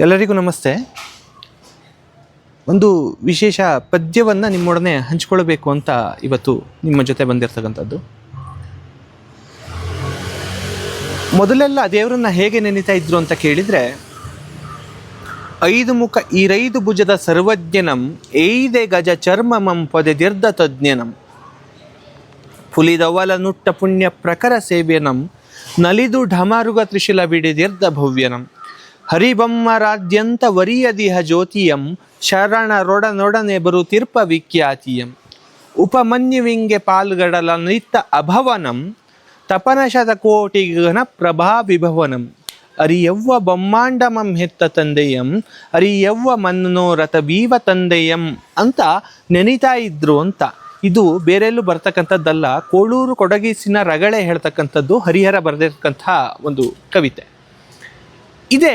ಎಲ್ಲರಿಗೂ ನಮಸ್ತೆ. ಒಂದು ವಿಶೇಷ ಪದ್ಯವನ್ನು ನಿಮ್ಮೊಡನೆ ಹಂಚಿಕೊಳ್ಬೇಕು ಅಂತ ಇವತ್ತು ನಿಮ್ಮ ಜೊತೆ ಬಂದಿರತಕ್ಕಂಥದ್ದು. ಮೊದಲೆಲ್ಲ ದೇವರನ್ನ ಹೇಗೆ ನೆನೀತಾ ಇದ್ರು ಅಂತ ಕೇಳಿದರೆ, ಐದು ಮುಖ ಈರೈದು ಭುಜದ ಸರ್ವಜ್ಞನಂ ಏಯ್ದೆ ಗಜ ಚರ್ಮಮಂ ಪೊದೆದಿರ್ದ ತಜ್ಞನಂ ಪುಲಿದವಲ ನುಟ್ಟ ಪುಣ್ಯ ಪ್ರಖರ ಸೇವ್ಯನಂ ನಲಿದು ಢಮರುಗ ತ್ರಿಶಿಲ ಬಿಡಿದಿರ್ದ ಭವ್ಯನಂ ಹರಿಬಮ್ಮರಾದ್ಯಂತ ವರಿಯದಿಹ ಜ್ಯೋತಿಯಂ ಶರಣರೊಡನೊಡನೆ ಬರುತಿರ್ಪ ವಿಖ್ಯಾತಿಯಂ ಉಪಮನ್ಯುವಿಂಗೆ ಪಾಲ್ಗಡಲ ನಿತ್ತ ಅಭವನಂ ತಪನ ಶತಕೋಟಿ ಗಣ ಪ್ರಭಾ ವಿಭವನಂ ಅರಿಯವ್ವ ಬೊಮ್ಮಾಂಡಮಂ ಹೆತ್ತ ತಂದೆಯಂ ಅರಿಯವ್ವ ಮನ್ನೋರಥ ಬೀವ ತಂದೆಯಂ ಅಂತ ನೆನೀತಾ ಇದ್ರು ಅಂತ. ಇದು ಬೇರೆಲ್ಲೂ ಬರ್ತಕ್ಕಂಥದ್ದಲ್ಲ, ಕೋಳೂರು ಕೊಡಗಿಸಿನ ರಗಳೆ ಹೇಳ್ತಕ್ಕಂಥದ್ದು, ಹರಿಹರ ಬರೆದಿರ್ತಕ್ಕಂಥ ಒಂದು ಕವಿತೆ. ಇದೇ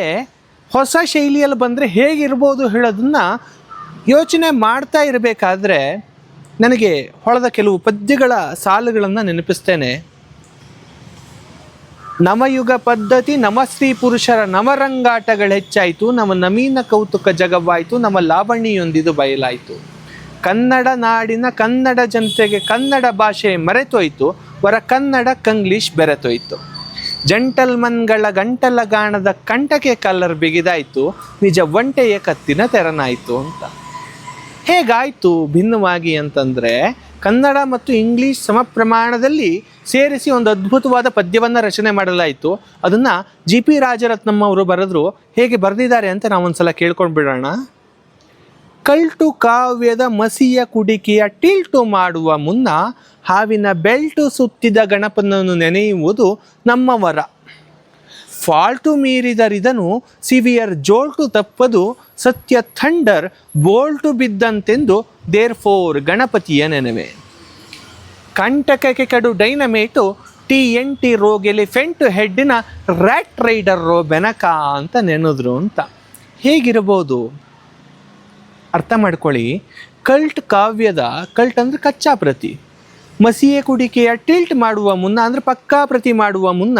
ಹೊಸ ಶೈಲಿಯಲ್ಲಿ ಬಂದರೆ ಹೇಗಿರ್ಬೋದು ಹೇಳೋದನ್ನು ಯೋಚನೆ ಮಾಡ್ತಾ ಇರಬೇಕಾದ್ರೆ ನನಗೆ ಹೊಳೆದ ಕೆಲವು ಪದ್ಯಗಳ ಸಾಲುಗಳನ್ನು ನೆನಪಿಸ್ತೇನೆ. ನವಯುಗ ಪದ್ಧತಿ ನಮಸ್ತ್ರೀ ಪುರುಷರ ನವರಂಗಾಟಗಳು ಹೆಚ್ಚಾಯಿತು, ನಮ್ಮ ನವೀನ ಕೌತುಕ ಜಗವಾಯಿತು, ನಮ್ಮ ಲಾವಣಿಯೊಂದಿದು ಬಯಲಾಯಿತು. ಕನ್ನಡ ನಾಡಿನ ಕನ್ನಡ ಜನತೆಗೆ ಕನ್ನಡ ಭಾಷೆ ಮರೆತೋಯ್ತು, ವರ ಕನ್ನಡ ಕಂಗ್ಲೀಷ್ ಬೆರೆತೋಯ್ತು. ಜಂಟಲ್ಮನ್ಗಳ ಗಂಟಲ ಗಾಣದ ಕಂಠಕ್ಕೆ ಕಲ್ಲರ್ ಬಿಗಿದಾಯಿತು, ನಿಜ ಒಂಟೆಯ ಕತ್ತಿನ ತೆರನಾಯಿತು ಅಂತ. ಹೇಗಾಯಿತು ಭಿನ್ನವಾಗಿ ಅಂತಂದರೆ, ಕನ್ನಡ ಮತ್ತು ಇಂಗ್ಲೀಷ್ ಸಮ ಪ್ರಮಾಣದಲ್ಲಿ ಸೇರಿಸಿ ಒಂದು ಅದ್ಭುತವಾದ ಪದ್ಯವನ್ನು ರಚನೆ ಮಾಡಲಾಯಿತು. ಅದನ್ನು GP ರಾಜರತ್ನಂ ಅವರು ಬರೆದ್ರು. ಹೇಗೆ ಬರೆದಿದ್ದಾರೆ ಅಂತ ನಾವೊಂದ್ಸಲ ಕೇಳ್ಕೊಂಡು ಬಿಡೋಣ. ಕಲ್ಟು ಕಾವ್ಯದ ಮಸಿಯ ಕುಡಿಕೆಯ ಟಿಲ್ಟು ಮಾಡುವ ಮುನ್ನ ಹಾವಿನ ಬೆಲ್ಟು ಸುತ್ತಿದ ಗಣಪನನ್ನು ನೆನೆಯುವುದು ನಮ್ಮ ವರ. ಫಾಲ್ಟು ಮೀರಿದರಿದನು ಸಿವಿಯರ್ ಜೋಲ್ಟು ತಪ್ಪದು, ಸತ್ಯ ಥಂಡರ್ ಬೋಲ್ಟು ಬಿದ್ದಂತೆಂದು ದೇರ್ ಫೋರ್ ಗಣಪತಿಯ ನೆನವೆ. ಕಂಟಕಕ್ಕೆ ಕಡು ಡೈನಮೇಟು TNT ರೋಗೆಲಿ ಫೆಂಟು ಹೆಡ್ಡಿನ ರ್ಯಾಟ್ ರೈಡರ್ ರೋ ಬೆನಕ ಅಂತ ನೆನೆದ್ರು ಅಂತ. ಹೇಗಿರ್ಬೋದು ಅರ್ಥ ಮಾಡ್ಕೊಳ್ಳಿ. ಕಲ್ಟ್ ಕಾವ್ಯದ, ಕಲ್ಟ್ ಅಂದರೆ ಕಚ್ಚಾ ಪ್ರತಿ, ಮಸಿಯೆ ಕುಡಿಕೆಯ ಟಿಲ್ಟ್ ಮಾಡುವ ಮುನ್ನ ಅಂದರೆ ಪಕ್ಕಾ ಪ್ರತಿ ಮಾಡುವ ಮುನ್ನ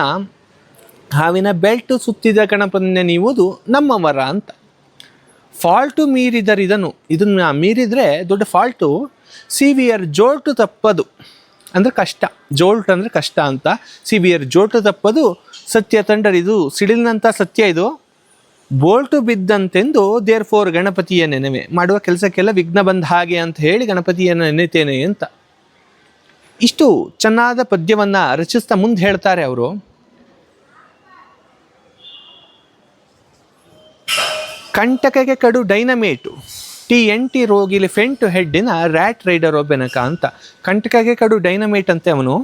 ಹಾವಿನ ಬೆಲ್ಟು ಸುತ್ತಿದ ಗಣಪನ ನೆನೆಯುವುದು ನಮ್ಮ ವರ ಅಂತ. ಫಾಲ್ಟು ಮೀರಿದರಿದನು, ಇದನ್ನು ಮೀರಿದರೆ ದೊಡ್ಡ ಫಾಲ್ಟು. ಸಿವಿಯರ್ ಜೋಲ್ಟು ತಪ್ಪದು ಅಂದರೆ ಕಷ್ಟ, ಜೋಲ್ಟ್ ಅಂದರೆ ಕಷ್ಟ ಅಂತ. ಸಿವಿಯರ್ ಜೋಲ್ಟು ತಪ್ಪದು, ಸತ್ಯ ತಂಡರ್ ಇದು ಸಿಡಿಲಿನಂಥ ಸತ್ಯ ಇದು. ಬೋಲ್ಟು ಬಿದ್ದಂತೆಂದು ದೇರ್ ಫೋರ್ ಗಣಪತಿಯ ನೆನವೆ, ಮಾಡುವ ಕೆಲಸಕ್ಕೆಲ್ಲ ವಿಘ್ನ ಬಂದ ಹಾಗೆ ಅಂತ ಹೇಳಿ ಗಣಪತಿಯನ್ನು ನೆನೆತೇನೆ ಅಂತ. ಇಷ್ಟು ಚೆನ್ನಾದ ಪದ್ಯವನ್ನು ರಚಿಸ್ತಾ ಮುಂದೆ ಹೇಳ್ತಾರೆ ಅವರು. ಕಂಟಕಕ್ಕೆ ಕಡು ಡೈನಮೇಟು TNT ರೋಗಿಲಿ ಫೆಂಟು ಹೆಡ್ಡಿನ ರ್ಯಾಟ್ ರೈಡರ್ ಒಬ್ಬೆನಕ ಅಂತ. ಕಂಟಕಕ್ಕೆ ಕಡು ಡೈನಮೇಟ್ ಅಂತೆ ಅವನು.